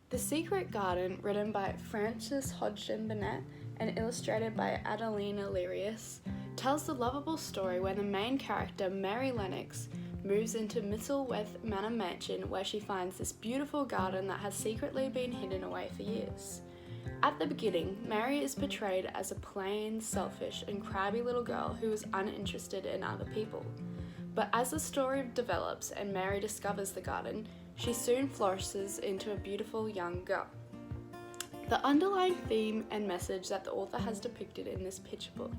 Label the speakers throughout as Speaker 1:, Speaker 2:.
Speaker 1: The Secret Garden, written by Frances Hodgson Burnett and illustrated by Adelina Lirius, tells the lovable story where the main character, Mary Lennox, moves into Misselthwaite Manor Mansion, where she finds this beautiful garden that has secretly been hidden away for years. At the beginning, Mary is portrayed as a plain, selfish, and crabby little girl who is uninterested in other people. But as the story develops and Mary discovers the garden, she soon flourishes into a beautiful young girl. The underlying theme and message that the author has depicted in this picture book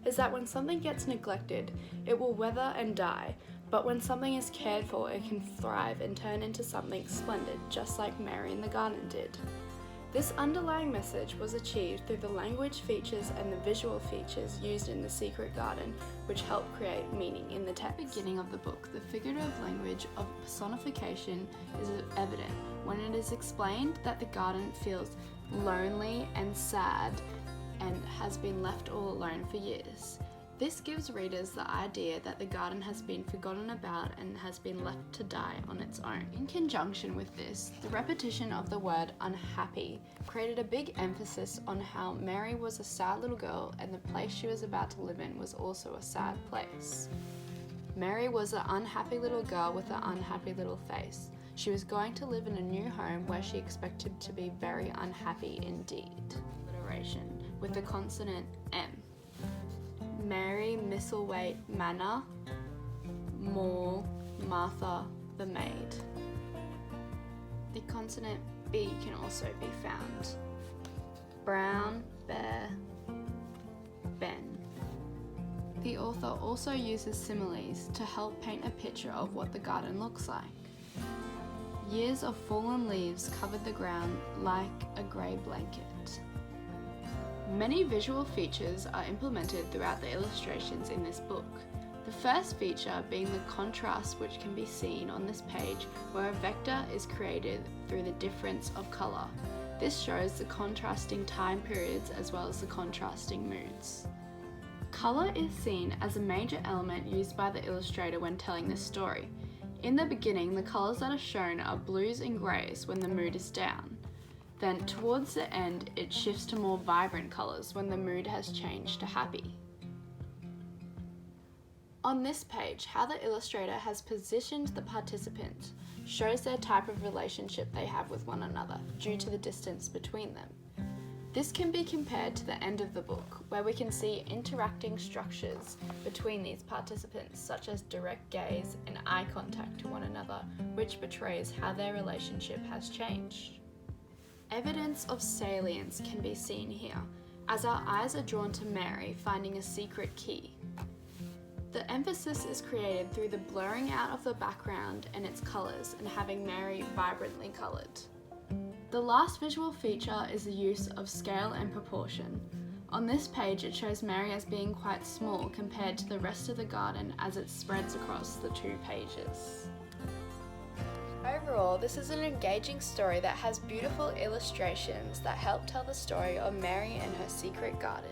Speaker 1: is that when something gets neglected, it will wither and die, but when something is cared for, it can thrive and turn into something splendid, just like Mary in the garden did. This underlying message was achieved through the language features and the visual features used in The Secret Garden, which help create meaning in the text. At the beginning of the book, the figurative language of personification is evident when it is explained that the garden feels lonely and sad and has been left all alone for years. This gives readers the idea that the garden has been forgotten about and has been left to die on its own. In conjunction with this, the repetition of the word unhappy created a big emphasis on how Mary was a sad little girl and the place she was about to live in was also a sad place. Mary was an unhappy little girl with an unhappy little face. She was going to live in a new home where she expected to be very unhappy indeed. Alliteration with the consonant M. Mary Misselthwaite Manor, Mall, Martha the maid. The consonant B can also be found. Brown, bear, Ben. The author also uses similes to help paint a picture of what the garden looks like. Years of fallen leaves covered the ground like a grey blanket. Many visual features are implemented throughout the illustrations in this book. The first feature being the contrast, which can be seen on this page, where a vector is created through the difference of colour. This shows the contrasting time periods as well as the contrasting moods. Colour is seen as a major element used by the illustrator when telling this story. In the beginning, the colours that are shown are blues and greys when the mood is down. Then towards the end, it shifts to more vibrant colours when the mood has changed to happy. On this page, how the illustrator has positioned the participants shows their type of relationship they have with one another due to the distance between them. This can be compared to the end of the book, where we can see interacting structures between these participants, such as direct gaze and eye contact to one another, which betrays how their relationship has changed. Evidence of salience can be seen here, as our eyes are drawn to Mary finding a secret key. The emphasis is created through the blurring out of the background and its colours and having Mary vibrantly coloured. The last visual feature is the use of scale and proportion. On this page it shows Mary as being quite small compared to the rest of the garden as it spreads across the two pages. Overall, this is an engaging story that has beautiful illustrations that help tell the story of Mary and her secret garden.